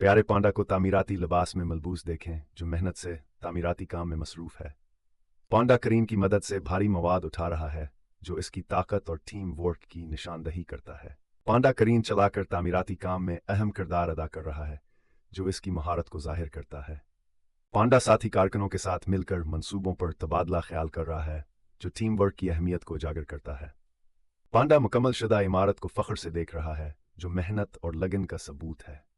प्यारे पांडा को तामीराती लिबास में मलबूस देखें, जो मेहनत से तामीराती काम में मसरूफ है। पांडा करीन की मदद से भारी मवाद उठा रहा है, जो इसकी ताकत और टीम वर्क की निशानदही करता है। पांडा करीन चलाकर तामीराती काम में अहम किरदार अदा कर रहा है, जो इसकी महारत को जाहिर करता है। पांडा साथी कारकुनों के साथ मिलकर मंसूबों पर तबादला ख्याल कर रहा है, जो टीम वर्क की अहमियत को उजागर करता है। पांडा मुकम्मल शुदा इमारत को फख्र से देख रहा है, जो मेहनत और लगन का सबूत है।